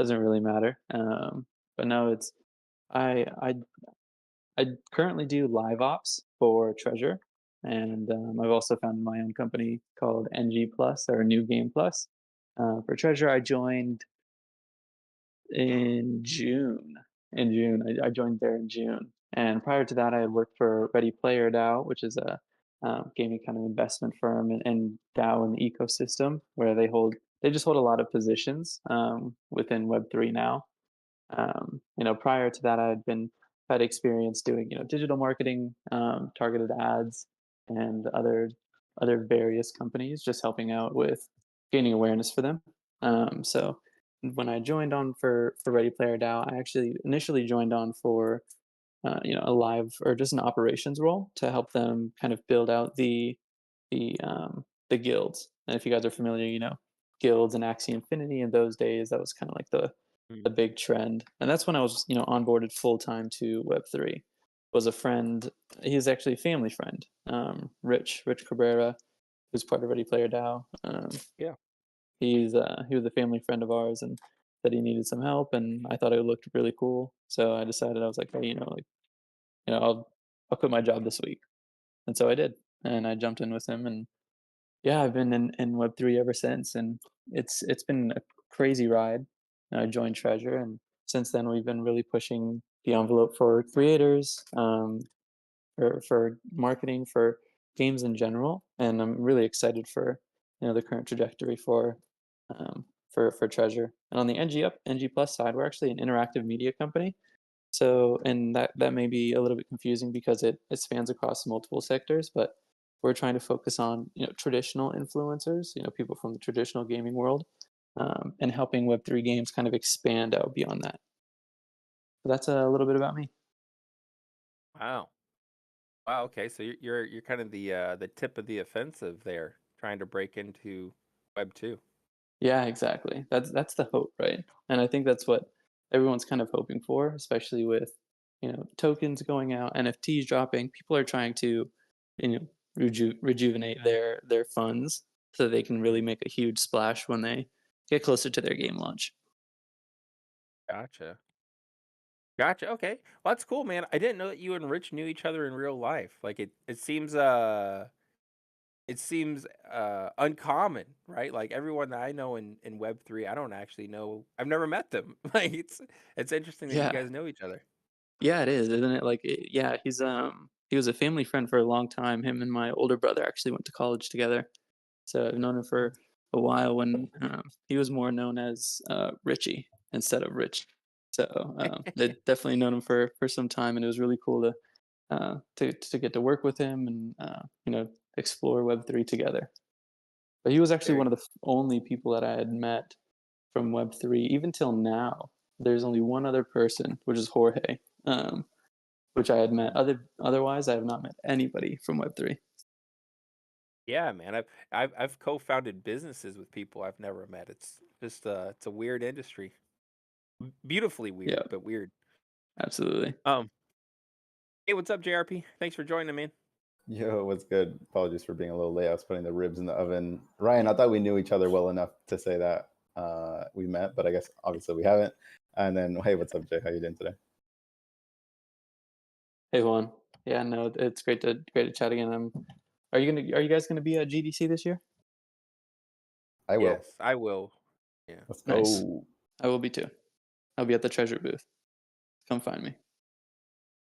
doesn't really matter. But no, it's I I I currently do live ops for Treasure, and I've also founded my own company called NG Plus or New Game Plus. For Treasure, I joined in June. I joined there in June, and prior to that, I had worked for Ready Player DAO, which is a gaming kind of investment firm and DAO in the ecosystem where they just hold a lot of positions within Web3 now. Prior to that, had experience doing digital marketing, targeted ads, and other various companies, just helping out with gaining awareness for them. So when I joined on for Ready Player DAO, I actually initially joined on for a live or just an operations role to help them kind of build out the guilds. And if you guys are familiar, guilds and Axie Infinity in those days, that was kind of like the Mm. big trend. And that's when I was, onboarded full time to Web3. Was a friend, he's actually a family friend, Rich Cabrera, who's part of Ready Player DAO. Yeah. He was a family friend of ours and said he needed some help, and I thought it looked really cool. So I decided I was like, hey, I'll quit my job this week, and so I did, and I jumped in with him, and yeah, I've been in Web3 ever since, and it's been a crazy ride. I joined Treasure, and since then we've been really pushing the envelope for creators, for marketing, for games in general, and I'm really excited for the current trajectory for Treasure. And on the NG Plus side, we're actually an interactive media company. So, and that may be a little bit confusing because it spans across multiple sectors, but we're trying to focus on traditional influencers, people from the traditional gaming world, and helping Web3 games kind of expand out beyond that. So that's a little bit about me. Wow. Wow. Okay. So you're kind of the tip of the offensive there, trying to break into Web 2. Yeah, exactly. That's the hope, right? And I think that's what everyone's kind of hoping for, especially with tokens going out, NFTs dropping. People are trying to rejuvenate their funds so they can really make a huge splash when they get closer to their game launch. Gotcha. Gotcha. Okay. Well, that's cool, man. I didn't know that you and Rich knew each other in real life. Like it seems uncommon, right? Like everyone that I know in Web 3, I don't actually know. I've never met them. Like it's interesting that you Yeah, guys know each other. yeah, it is, isn't it? Yeah, he was a family friend for a long time. Him and my older brother actually went to college together. So I've known him for a while when he was more known as Richie instead of Rich. So they definitely known him for some time, and it was really cool to get to work with him and explore Web3 together. But he was actually Very one of the only people that I had met from Web3 even till now. There's only one other person, which is Jorge, um, which I had met. Otherwise, I have not met anybody from Web3. Yeah, man. I've co-founded businesses with people I've never met. It's just it's a weird industry. Beautifully Yeah, weird, but weird. absolutely. Um, hey, what's up, JRP? Thanks for joining, man. Yo, what's good? Apologies for being a little late. I was putting the ribs in the oven. Ryan, I thought we knew each other well enough to say that we met, but I guess obviously we haven't. And then, hey, what's up, Jay? How you doing today? Hey Juan. Yeah, no, it's great to chat again. Are you guys gonna be at GDC this year? I will. Yes, I will. Yeah. Let's Nice. go. I will be too. I'll be at the treasure booth. Come find me.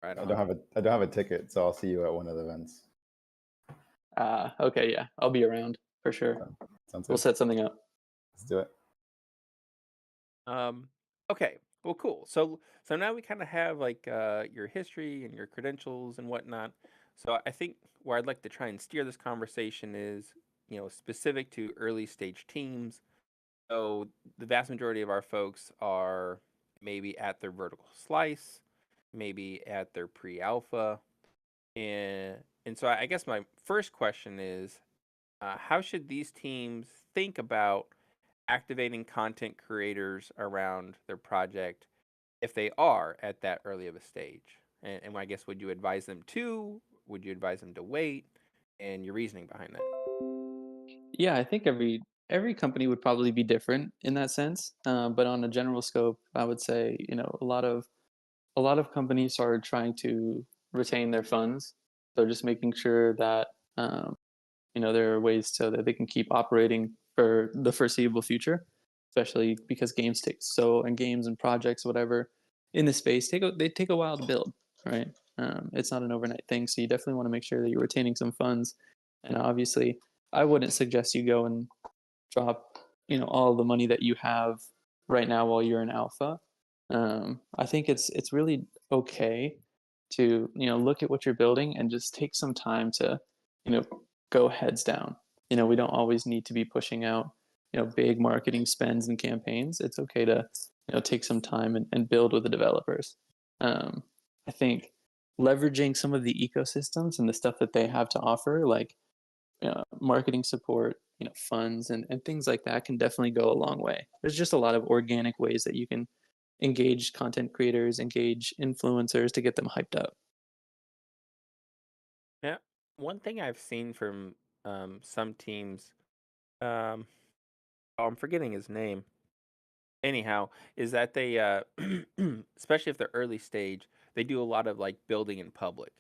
Right I don't on. have a ticket, so I'll see you at one of the events. Okay, yeah, I'll be around for sure. Sounds We'll good. set something up. Let's do it. Um, okay. Well, cool. So now we kind of have like your history and your credentials and whatnot. So I think where I'd like to try and steer this conversation is, specific to early stage teams. So the vast majority of our folks are maybe at their vertical slice, maybe at their pre-alpha, and so I guess my first question is, how should these teams think about activating content creators around their project if they are at that early of a stage? And I guess would you advise them to? Would you advise them to wait? And your reasoning behind that? Yeah, I think Every company would probably be different in that sense, but on a general scope, I would say, a lot of companies are trying to retain their funds. So just making sure that there are ways so that they can keep operating for the foreseeable future, especially because games and projects, whatever, in the space they take a while to build, right? It's not an overnight thing, so you definitely want to make sure that you're retaining some funds. And obviously, I wouldn't suggest you go and drop all the money that you have right now while you're in alpha. I think it's really okay to look at what you're building and just take some time to you know go heads down. We don't always need to be pushing out big marketing spends and campaigns. It's okay to take some time and build with the developers. I think leveraging some of the ecosystems and the stuff that they have to offer, like marketing support, funds and things like that can definitely go a long way. There's just a lot of organic ways that you can engage content creators, engage influencers to get them hyped up. Yeah. One thing I've seen from some teams, um, oh, I'm forgetting his name. Anyhow, is that they, especially if they're early stage, they do a lot of like building in public,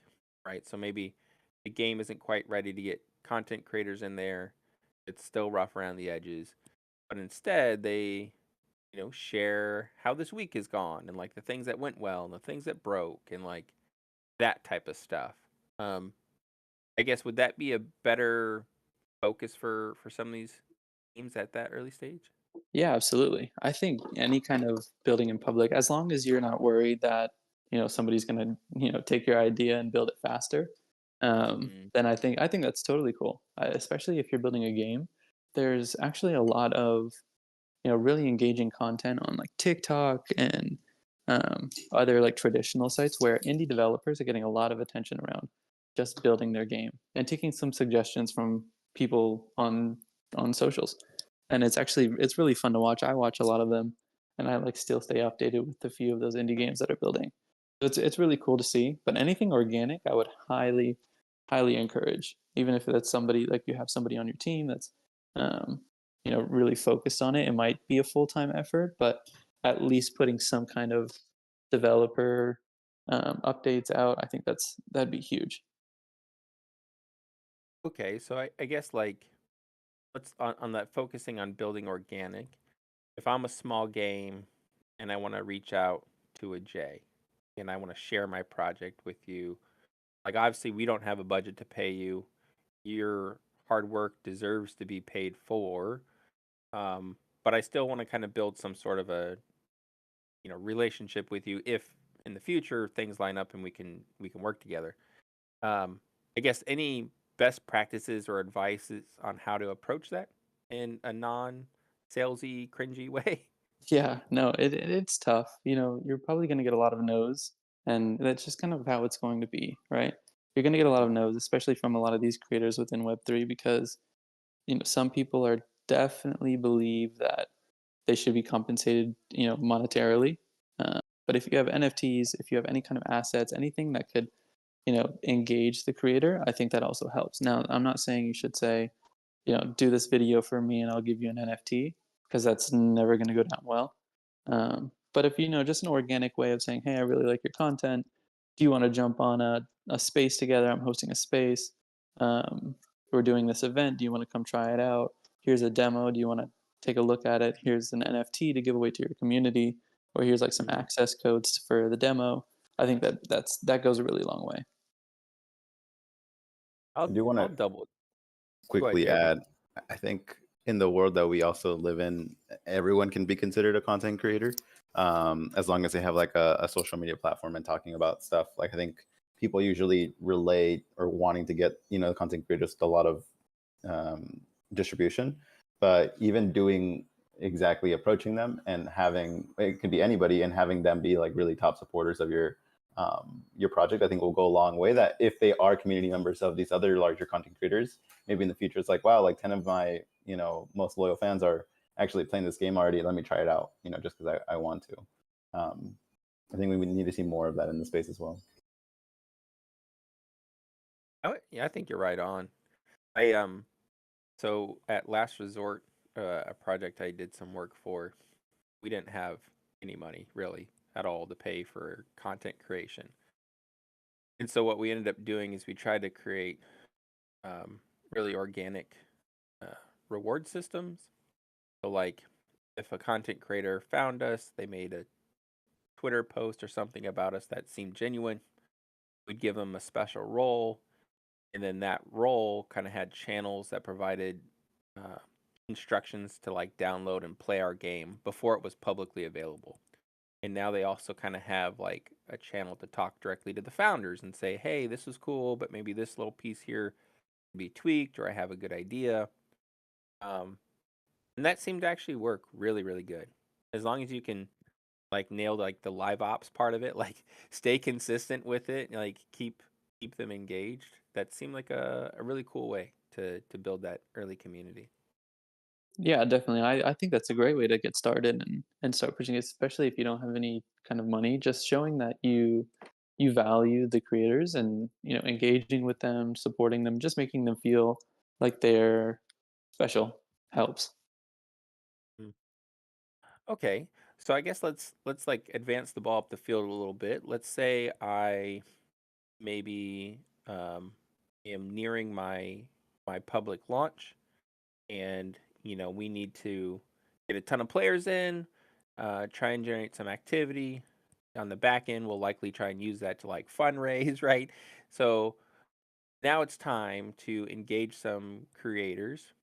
right? So maybe the game isn't quite ready to get content creators in there. It's still rough around the edges, but instead they, share how this week has gone and like the things that went well and the things that broke and like that type of stuff. Um, I guess would that be a better focus for some of these teams at that early stage? Yeah, absolutely. I think any kind of building in public, as long as you're not worried that somebody's gonna take your idea and build it faster, Mm, then I think that's totally cool. Especially if you're building a game. There's actually a lot of really engaging content on like TikTok and other like traditional sites where indie developers are getting a lot of attention around just building their game and taking some suggestions from people on socials. And it's really fun to watch. I watch a lot of them, and I like still stay updated with a few of those indie games that are building. So it's really cool to see. But anything organic, I would highly encourage. Even if that's somebody like you have somebody on your team that's um, really focused on it. It might be a full time effort, but at least putting some kind of developer updates out, I think that'd be huge. okay, so I guess like let's on that focusing on building organic. If I'm a small game and I want to reach out to a J and I want to share my project with you, like obviously we don't have a budget to pay you. Your hard work deserves to be paid for. But I still want to kind of build some sort of a relationship with you if in the future things line up and we can work together. Um, I guess any best practices or advices on how to approach that in a non salesy, cringy way? Yeah, no, it's tough. You're probably going to get a lot of no's, and that's just kind of how it's going to be, right? You're going to get a lot of Mhm. no's, especially from a lot of these creators within Web3, because some people are definitely believe that they should be compensated, monetarily. Uh, but if you have NFTs, if you have any kind of assets, anything that could, engage the creator, I think that also helps. Now, I'm not saying you should say, do this video for me and I'll give you an NFT, because that's never going to go down well. But if just an organic way of saying, hey, I really like your content. Do you want to jump on a space together? I'm hosting a space. Um, we're doing this event. Do you want to come try it out? Here's a demo. Do you want to take a look at it? Here's an NFT to give away to your community, or here's like some Mhm. access codes for the demo. I think that goes a really long way. I I'll do want I'll to double. Go ahead, quickly Jeremy. add, I think in the world that we also live in, everyone can be considered a content creator, as long as they have like a social media platform and talking about stuff. Like I think people usually relate or wanting to get content creators a lot of um, distribution, but even doing exactly approaching them and having it could be anybody and having them be like really top supporters of your project, I think will go a long way. That if they are community members of these other larger content creators, maybe in the future it's like, wow, like 10 of my most loyal fans are actually playing this game already. Let me try it out, just because I want to. Um, I think we would need to see more of that in the space as well. Oh, yeah, I think you're right on. I so at last resort, a project I did some work for, we didn't have any money really at all to pay for content creation. And so what we ended up doing is we tried to create really organic uh, reward systems. So, like, if a content creator found us, they made a Twitter post or something about us that seemed genuine, we'd give them a special role, and then that role kind of had channels that provided uh, instructions to like download and play our game before it was publicly available. And now they also kind of have like a channel to talk directly to the founders and say, hey, this is cool, but maybe this little piece here can be tweaked, or I have a good idea. Um, and that seemed to actually work really, really good. As long as you can like nail like the live ops part of it, like stay consistent with it, like keep them engaged. That seemed like a really cool way to build that early community. Yeah, definitely. I think that's a great way to get started and start pushing, especially if you don't have any kind of money. Just showing that you value the creators and engaging with them, supporting them, just making them feel like they're special helps. Mm. Okay, so I guess let's like advance the ball up the field a little bit. Let's say I maybe um, am nearing my public launch, and we need to get a ton of players in, try and generate some activity. On the back end, we'll likely try and use that to like fundraise, right? So now it's time to engage some creators.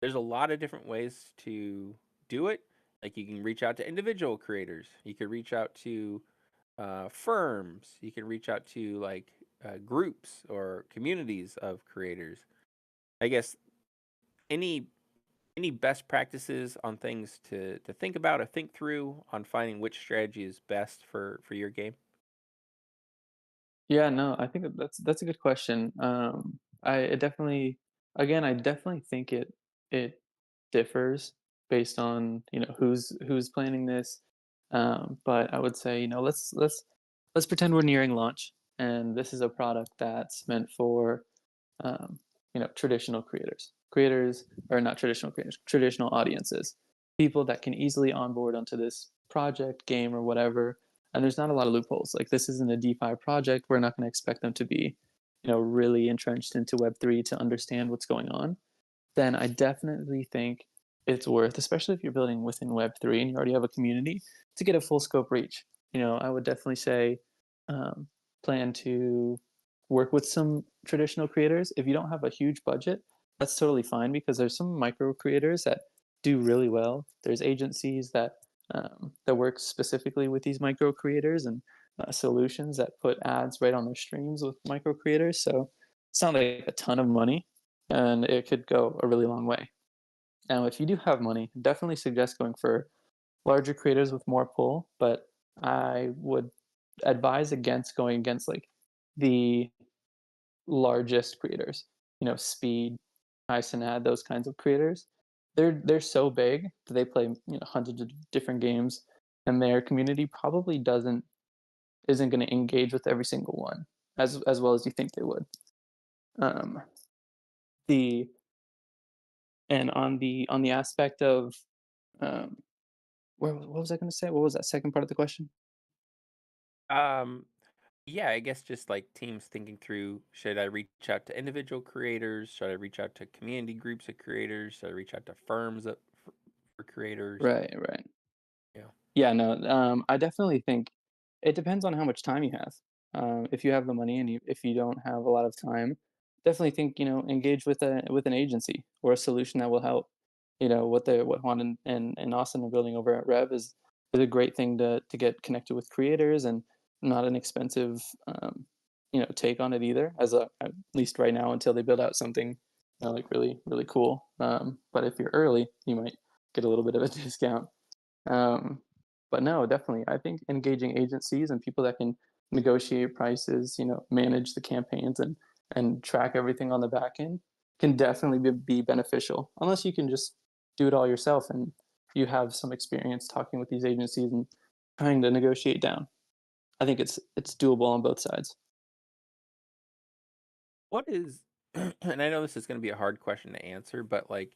There's a lot of different ways to do it. Like you can reach out to individual creators. You could reach out to firms. You can reach out to like groups or communities of creators. I guess any any best practices on things to think about or think through on finding which strategy is best for your game? Yeah, no, I think that's a good question. I it definitely, again, I definitely think it differs based on who's planning this. But I would say let's pretend we're nearing launch, and this is a product that's meant for traditional creators, or not traditional creators, traditional audiences, people that can easily onboard onto this project, game, or whatever. And there's not a lot of loopholes. Like this isn't a DeFi project. We're not going to expect them to be, really entrenched into Web3 to understand what's going on. Then I definitely think it's worth, especially if you're building within Web3 and you already have a community, to get a full scope reach. I would definitely say um, plan to work with some traditional creators. If you don't have a huge budget, that's totally fine because there's some micro creators that do really well. There's agencies that work specifically with these micro creators and solutions that put ads right on their streams with micro creators. So it's not like a ton of money, and it could go a really long way. Now, if you do have money, definitely suggest going for larger creators with more pull, but I would advise against going against like the largest creators, Speed, Icenad, those kinds of creators. They're so big that they play hundreds of different games, and their community probably doesn't isn't going to engage with every single one as well as you think they would. Um, the and on the aspect of um, what was I going to say? What was that second part of the question? Um, yeah, I guess just like teams thinking through, should I reach out to individual creators? Should I reach out to community groups of creators? Should I reach out to firms for creators? Right, right. Yeah. Yeah, no, I definitely think it depends on how much time you have. If you have the money and if you don't have a lot of time, definitely think, engage with an agency or a solution that will help. What Juan and Austin are building over at Rev is a great thing to get connected with creators, and not an expensive take on it either, at least right now until they build out something like really, really cool. But if you're early, you might get a little bit of a discount. Um, but no, definitely, I think engaging agencies and people that can negotiate prices, manage the campaigns and track everything on the back end can definitely be beneficial. Unless you can just do it all yourself and you have some experience talking with these agencies and trying to negotiate down. I think it's doable on both sides. What is, and I know this is going to be a hard question to answer, but like,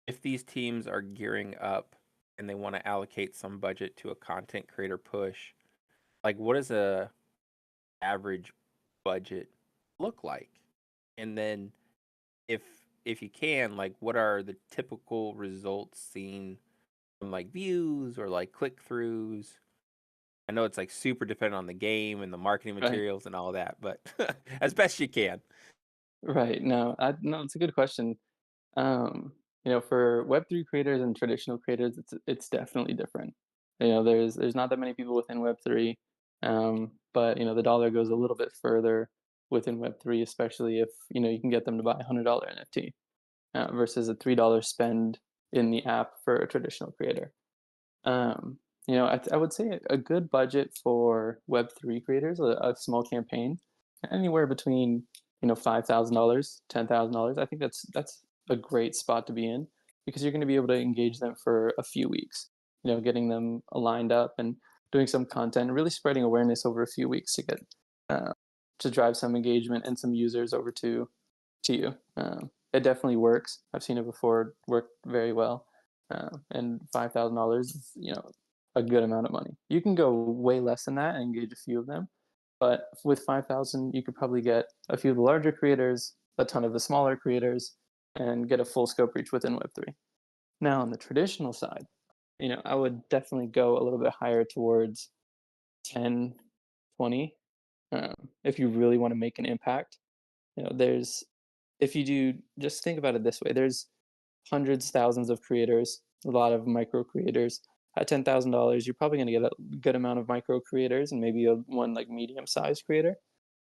if these teams are gearing up and they want to allocate some budget to a content creator push, like what does a average budget look like? And then if if you can, like what are the typical results seen from like views or like click throughs? I know it's like super dependent on the game and the marketing Right. materials and all that, but as best you can. Right. No, it's a good question. For Web3 creators and traditional creators, it's definitely different. There's not that many people within Web3, but the dollar goes a little bit further within Web3, especially if you can get them to buy $100 NFT versus a $3 spend in the app for a traditional creator. I would say a good budget for Web3 creators, a small campaign, anywhere between $5,000, $10,000. I think that's a great spot to be in because you're going to be able to engage them for a few weeks. Getting them lined up and doing some content, really spreading awareness over a few weeks to get uh, to drive some engagement and some users over to you. It definitely works. I've seen it before work very well. And $5,000 is a good amount of money. You can go way less than that and engage a few of them, but with 5,000, you could probably get a few of the larger creators, a ton of the smaller creators, and get a full scope reach within Web3. Now, on the traditional side, I would definitely go a little bit higher towards 10, 20, if you really want to make an impact. There's if you do just think about it this way, there's hundreds, thousands of creators, a lot of micro creators. At $10,000, you're probably going to get a good amount of micro creators and maybe one like medium sized creator.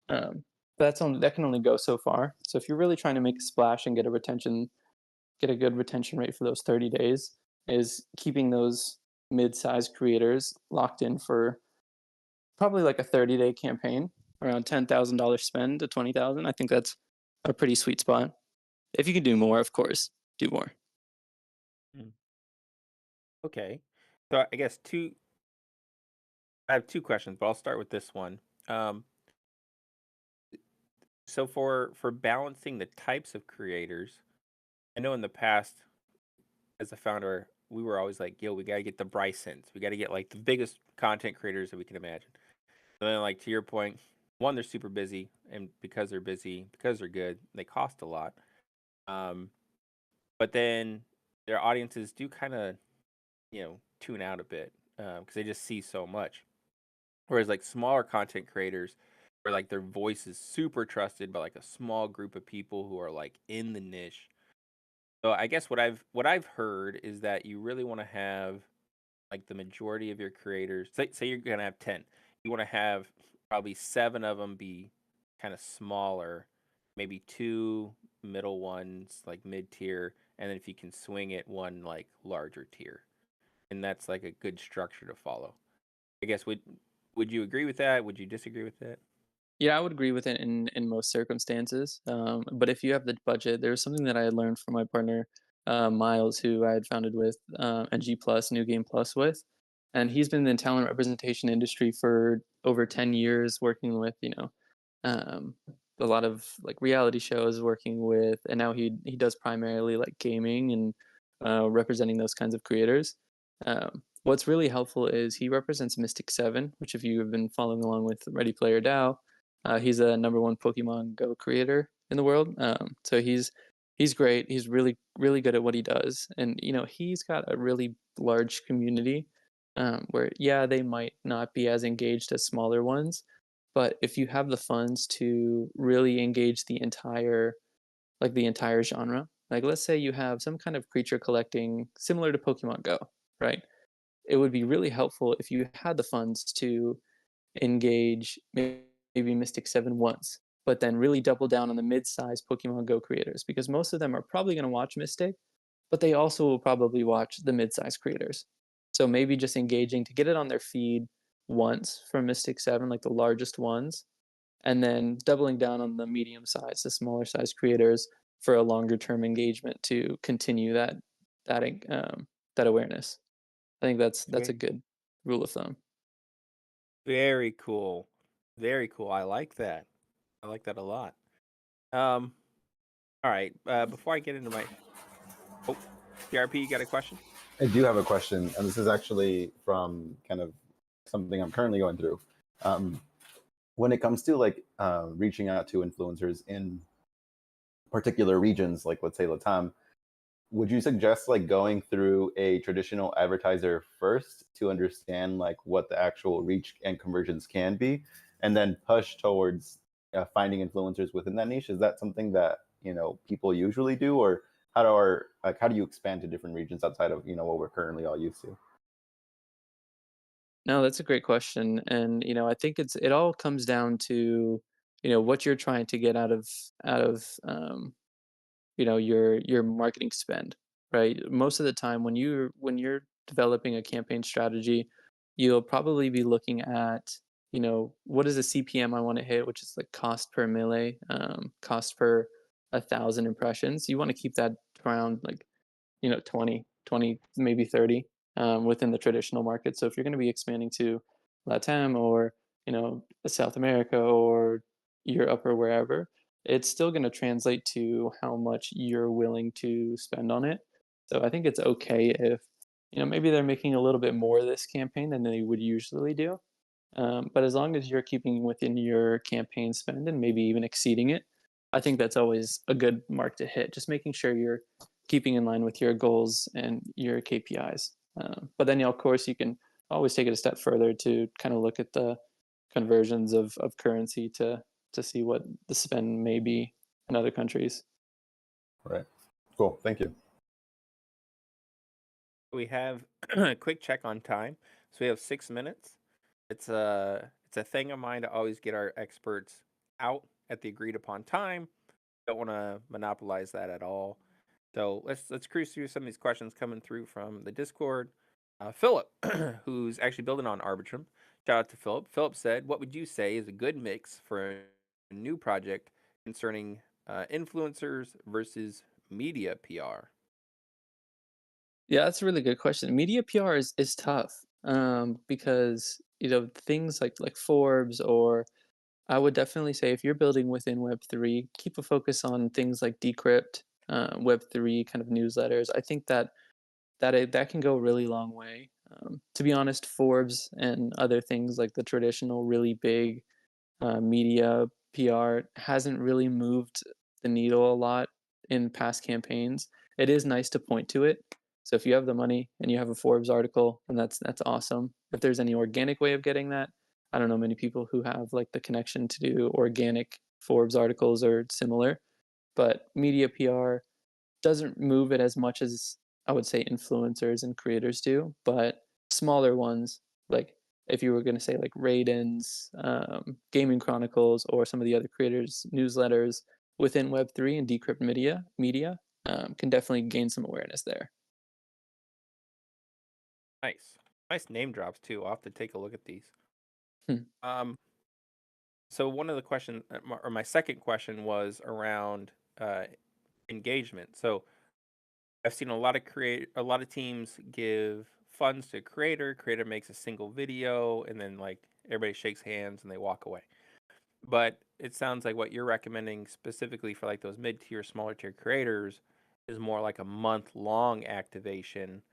But that can only go so far. So if you're really trying to make a splash and get a good retention rate for those 30 days, is keeping those mid-sized creators locked in for probably like a 30-day campaign, around $10,000 spend to 20,000. I think that's a pretty sweet spot. If you can do more, of course, do more. Mm. Okay. So I guess I have two questions, but I'll start with this one. Um, so for balancing the types of creators, I know in the past as a founder, we were always like, yo, we gotta get the Brysons. We gotta get like the biggest content creators that we can imagine. And then like to your point, one, they're super busy, and because they're busy, because they're good, they cost a lot. Um, but then their audiences do kind of, tune out a bit because they just see so much. Whereas like smaller content creators, where like their voice is super trusted by like a small group of people who are like in the niche. So I guess what I've heard is that you really want to have like the majority of your creators. Say you're gonna have 10, you want to have probably 7 of them be kind of smaller, maybe 2 middle ones like mid tier, and then if you can swing it, one like larger tier, and that's like a good structure to follow. I guess would you agree with that? Would you disagree with that? Yeah, I would agree with it in most circumstances. But if you have the budget, there's something that I had learned from my partner, Miles, who I had founded with NG Plus, New Game Plus with, and he's been in the talent representation industry for over 10 years, working with um, a lot of like reality shows, working with, and now he does primarily like gaming and representing those kinds of creators. What's really helpful is he represents Mystic Seven, which if you have been following along with Ready Player DAO, he's a number one Pokemon Go creator in the world. So he's great. He's really good at what he does, and he's got a really large community. Where yeah, they might not be as engaged as smaller ones, but if you have the funds to really engage the entire genre, like let's say you have some kind of creature collecting similar to Pokemon Go, right? It would be really helpful if you had the funds to engage maybe Mystic 7 once, but then really double down on the mid-sized Pokemon Go creators because most of them are probably going to watch Mystic, but they also will probably watch the mid-sized creators. So maybe just engaging to get it on their feed once from Mystic 7, like the largest ones, and then doubling down on the medium size, the smaller size creators for a longer term engagement to continue that that awareness. I think that's a good rule of thumb. Very cool. Very cool. I like that. I like that a lot. Um, all right. Before I get into my, oh, PRP, you got a question? I do have a question, and this is actually from kind of something I'm currently going through. When it comes to like reaching out to influencers in particular regions, like let's say Latam, would you suggest like going through a traditional advertiser first to understand like what the actual reach and conversions can be, and then push towards finding influencers within that niche? Is that something that people usually do, or how do you expand to different regions outside of what we're currently all used to? No, that's a great question, and I think it all comes down to what you're trying to get out of your marketing spend, right? Most of the time when you're developing a campaign strategy, you'll probably be looking at what is the CPM I want to hit, which is like cost per mille, cost per 1,000 impressions. You want to keep that around like 20, maybe 30 within the traditional market. So if you're going to be expanding to Latam or South America or Europe or wherever, it's still going to translate to how much you're willing to spend on it. So I think it's okay if maybe they're making a little bit more this campaign than they would usually do. But as long as you're keeping within your campaign spend and maybe even exceeding it, I think that's always a good mark to hit. Just making sure you're keeping in line with your goals and your KPIs. But then, of course, you can always take it a step further to kind of look at the conversions of currency to see what the spend may be in other countries. Right. Cool. Thank you. We have a quick check on time. So we have 6 minutes. It's a thing of mine to always get our experts out at the agreed upon time. Don't want to monopolize that at all. So let's cruise through some of these questions coming through from the Discord. Philip, who's actually building on Arbitrum. Shout out to Philip. Philip said, "What would you say is a good mix for a new project concerning influencers versus media PR?" Yeah, that's a really good question. Media PR is tough because things like Forbes, or I would definitely say if you're building within Web3, keep a focus on things like Decrypt, Web3 kind of newsletters. I think that can go a really long way. To be honest, Forbes and other things like the traditional really big media PR hasn't really moved the needle a lot in past campaigns. It is nice to point to it. So if you have the money and you have a Forbes article, then that's awesome. If there's any organic way of getting that, I don't know many people who have like the connection to do organic Forbes articles or similar, but media PR doesn't move it as much as I would say influencers and creators do, but smaller ones, like if you were going to say like Raiden's, Gaming Chronicles, or some of the other creators' newsletters within Web3 and Decrypt media can definitely gain some awareness there. Nice, nice name drops too. I'll have to take a look at these. Hmm. Um, so one of the questions, or my second question, was around uh, engagement. So I've seen a lot of teams give funds to a creator. Creator makes a single video, and then like everybody shakes hands and they walk away. But it sounds like what you're recommending specifically for like those mid tier, smaller tier creators is more like a month long activation.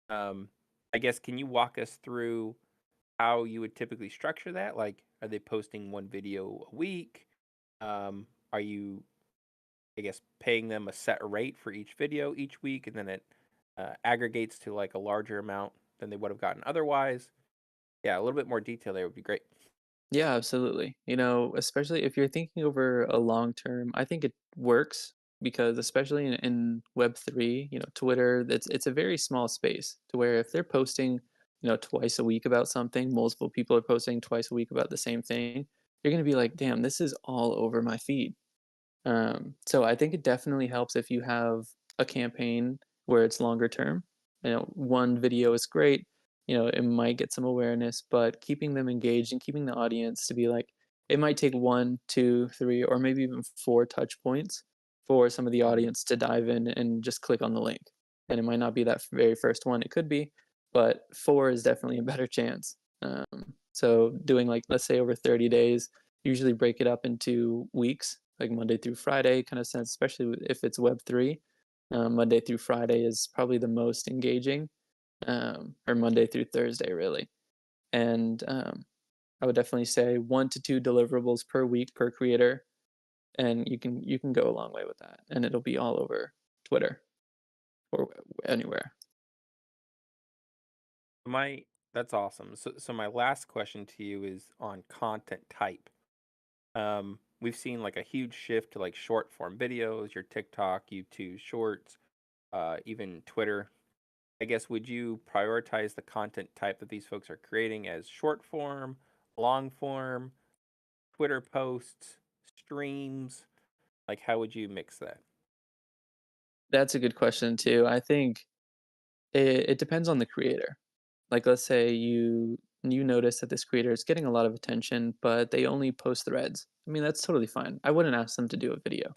Um, I guess can you walk us through how you would typically structure that? Like, are they posting one video a week? Are you, I guess, paying them a set rate for each video each week, and then it aggregates to like a larger amount than they would have gotten otherwise? Yeah, a little bit more detail there would be great. Yeah, absolutely. Especially if you're thinking over a long term, I think it works because especially in Web3, Twitter, it's a very small space to where if they're posting, twice a week about something, multiple people are posting twice a week about the same thing, you're gonna be like, damn, this is all over my feed. So I think it definitely helps if you have a campaign where it's longer term. One video is great. It might get some awareness, but keeping them engaged and keeping the audience to be like, it might take one, two, three, or maybe even four touch points for some of the Mhm. audience to dive in and just click on the link. And it might not be that very first one. It could be, but four is definitely a better chance. So doing like, let's say over 30 days, usually break it up into weeks, like Monday through Friday kind of sense, especially if it's Web3. Monday through Friday is probably the most engaging, or Monday through Thursday, really. And I would definitely say 1 to 2 deliverables per week per creator, and you can go a long way with that, and it'll be all over Twitter or anywhere. My That's awesome. So my last question to you is on content type. We've seen like a huge shift to like short form videos, your TikTok, YouTube Shorts, even Twitter. I guess would you prioritize the content type that these folks are creating as short form, long form, Twitter posts, streams? Like how would you mix that? That's a good question too. I think it depends on the creator. Like, let's say you notice that this creator is getting a lot of attention, but they only post threads. I mean, that's totally fine. I wouldn't ask them to do a video.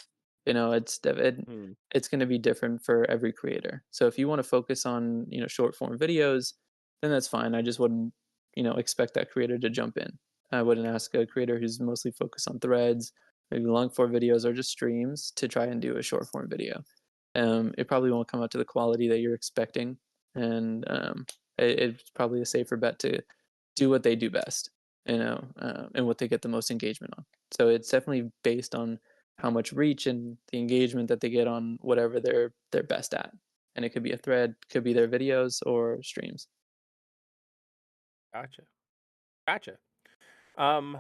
Hmm. It's going to be different for every creator. So if you want to focus on short form videos, then that's fine. I just wouldn't expect that creator to jump in. I wouldn't ask a creator who's mostly focused on threads, maybe long form videos or just streams to try and do a short form video. It probably won't come out to the quality that you're expecting, and it's probably a safer bet to do what they do best, and what they get the most engagement on. So it's definitely based on how much reach and the engagement that they get on whatever they're best at. And it could be a thread, could be their videos or streams. Gotcha. Gotcha. Um,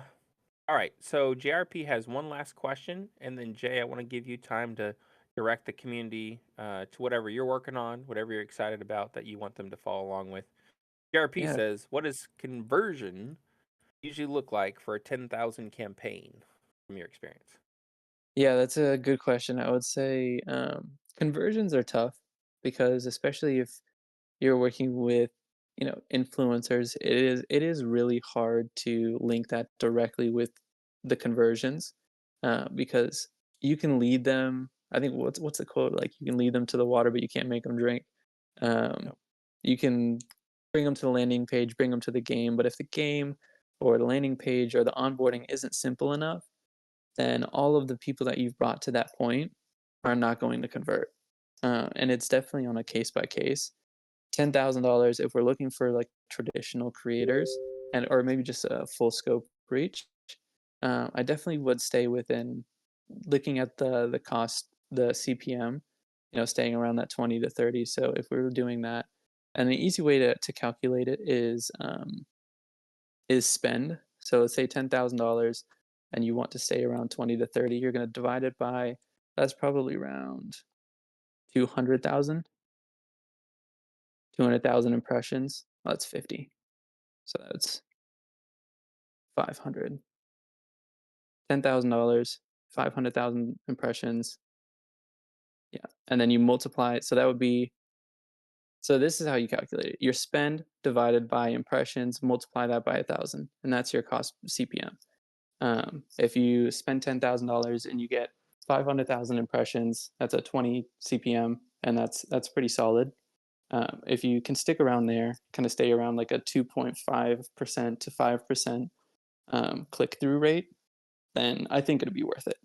all right. So JRP has one last question, and then Jay, I want to give you time to direct the community to whatever you're working on, whatever you're excited about that you want them to follow along with. JRP Yeah. says, "What does conversion usually look like for a 10,000 campaign from your experience?" Yeah, that's a good question. I would say conversions are tough because especially if you're working with influencers, it is really hard to link that directly with the conversions, because you can lead them. I think what's the quote, like, you can lead them to the water but you can't make them drink. um, Yep. you can bring them to the landing page, bring them to the game, but if the game or the landing page or the onboarding isn't simple enough, then all of the people that you've brought to that point are not going to convert. And it's definitely on a case by case. $10,000 if we're looking for like traditional creators, and or maybe just a full scope reach. I definitely would stay within looking at the cost, the CPM, staying around that 20 to 30. So if we were doing that, and the easy way to calculate it is spend. So let's say $10,000 and you want to stay around 20 to 30, you're going to divide it by, that's probably around 200,000, 200,000 impressions. Well, that's 50. So that's 500. $10,000, 500,000 impressions. Yeah. And then you multiply it. So that would be, so this is how you calculate it. Your spend divided by impressions, multiply that by 1,000, and that's your cost CPM. If you spend $10,000 and you get 500,000 impressions, that's a 20 CPM, and that's pretty solid. If you can stick around there, kind of stay around like a 2.5% to 5% click through rate, then I think it'd be worth it.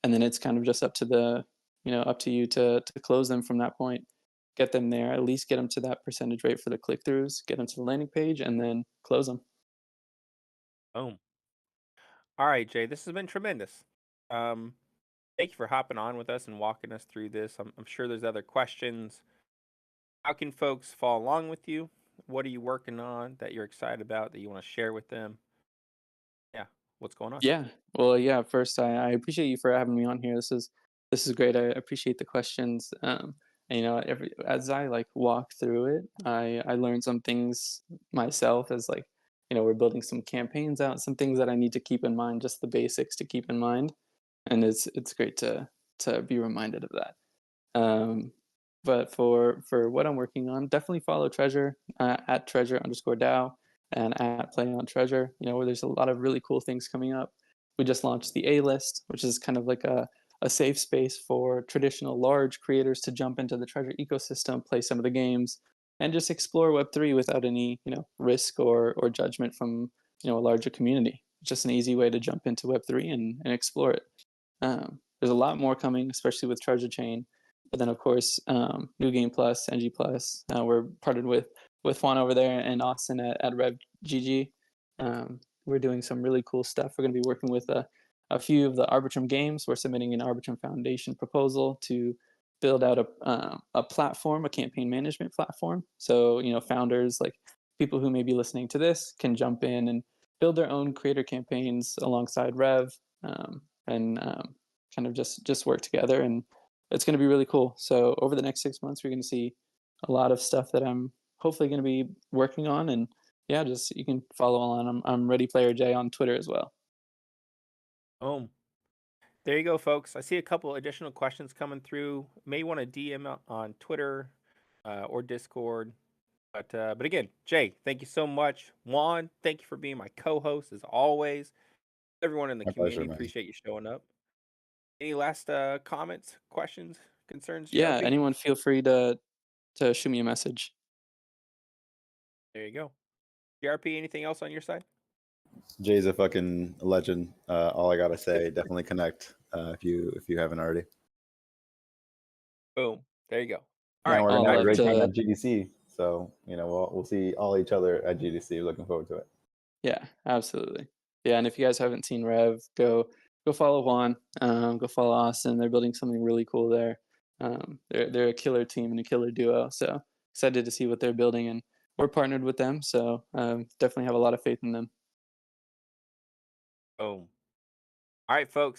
And then it's kind of just up to up to you to close them from that point, get them there, at least get them to that percentage rate for the click throughs, get them to the landing page, and then close them. Boom. All right, Jay, this has been tremendous. Um, Thank you for hopping on with us and walking us through this. I'm sure there's other questions. How can folks follow along with you? What are you working on that you're excited about that you want to share with them? Yeah, what's going on? Yeah. Well, yeah. First, I appreciate you for having me on here. This is great. I appreciate the questions. And, every as I like walk through it, I learn some things myself as like we're building some campaigns out, some things that I need to keep in mind, just the basics to keep in mind, and it's great to be reminded of that. But for what I'm working on, definitely follow Treasure at Treasure_DAO and at Play on Treasure. Where there's a lot of really cool things coming up. We just launched the A list, which is kind of like a safe space for traditional large creators to jump into the Treasure ecosystem, play some of the games, and just explore Web3 without any risk or judgment from a larger community. Just an easy way to jump into Web3 and explore it. There's a lot more coming, especially with Treasure Chain. But then of course, New Game Plus, NG Plus, we're partnered with Juan over there and Austin at Rev GG. We're doing some really cool stuff. We're going to be working with a few of the Arbitrum games. We're submitting an Arbitrum Foundation proposal to build out a platform, a campaign management platform. So, founders, like people who may be listening to this, can jump in and build their own creator campaigns alongside Rev, and kind of just work together. And it's going to be really cool. So over the next 6 months, we're going to see a lot of stuff that I'm hopefully going to be working on. And yeah, just you can follow along. I'm Ready Player J on Twitter as well. Boom. There you go, folks. I see a couple additional questions coming through. May want to DM on Twitter or Discord. But again, Jay, thank you so much. Juan, thank you for being my co-host as always. Everyone in the My community, pleasure, man. appreciate you showing up. Any last comments, questions, concerns, Yeah, GRP? anyone feel free to shoot me a message. There you go. GRP, anything else on your side? Jay's a fucking legend. All I gotta say, definitely connect if you haven't already. Boom. There you go. All And right. we're I'll gonna have a love great time to. at GDC. So we'll see all each other at GDC. Looking forward to it. Yeah, absolutely. Yeah, and if you guys haven't seen Rev, go follow Juan. Go follow Austin. They're building something really cool there. They're a killer team and a killer duo. So excited to see what they're building, and we're partnered with them. So definitely have a lot of faith in them. Boom. All right, folks.